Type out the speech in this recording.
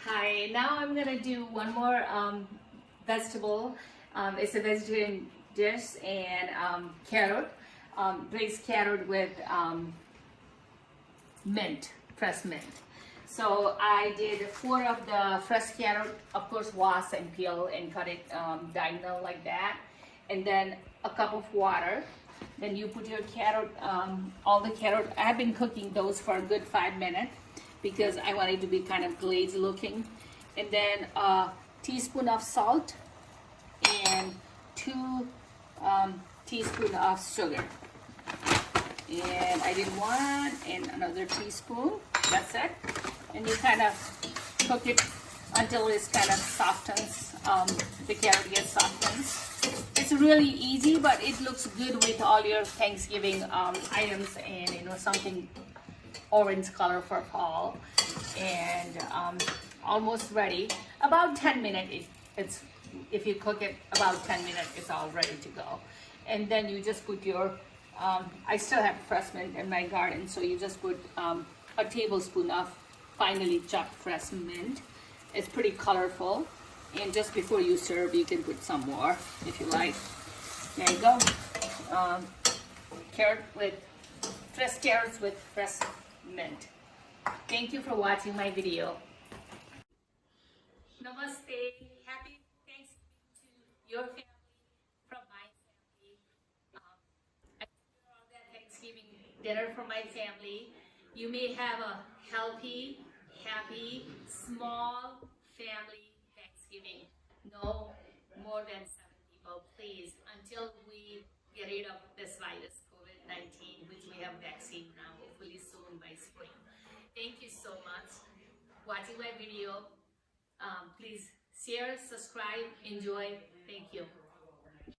Hi, now I'm gonna do one more vegetable. It's a vegetarian dish and carrot. Braised carrot with mint, fresh mint. So I did 4 of the fresh carrot, of course wash and peel and cut it diagonal like that. And then a cup of water. Then you put your carrot, all the carrot. I've been cooking those for a good 5 minutes because I want it to be kind of glazed looking. And then a teaspoon of salt and 2 teaspoons of sugar. And I did 1 and another teaspoon. That's it. And you kind of cook it until it's kind of softens. The carrot gets softens. It's really easy, but it looks good with all your Thanksgiving items and something orange color for fall. And almost ready. About 10 minutes. It's if you cook it about 10 minutes, it's all ready to go. And then you just put your I still have fresh mint in my garden, so you just put a tablespoon of finely chopped fresh mint. It's pretty colorful. And just before you serve, you can put some more if you like. There you go. Fresh carrots with fresh mint. Thank you for watching my video. Namaste. Happy Thanksgiving to your family from my family. I prepare all that Thanksgiving dinner for my family. You may have a healthy, happy, small family Thanksgiving. No more than 7 people, please, until we get rid of this virus, COVID-19, which we have vaccine now, hopefully soon by spring. Thank you so much for watching my video. Please share, subscribe, enjoy. Thank you.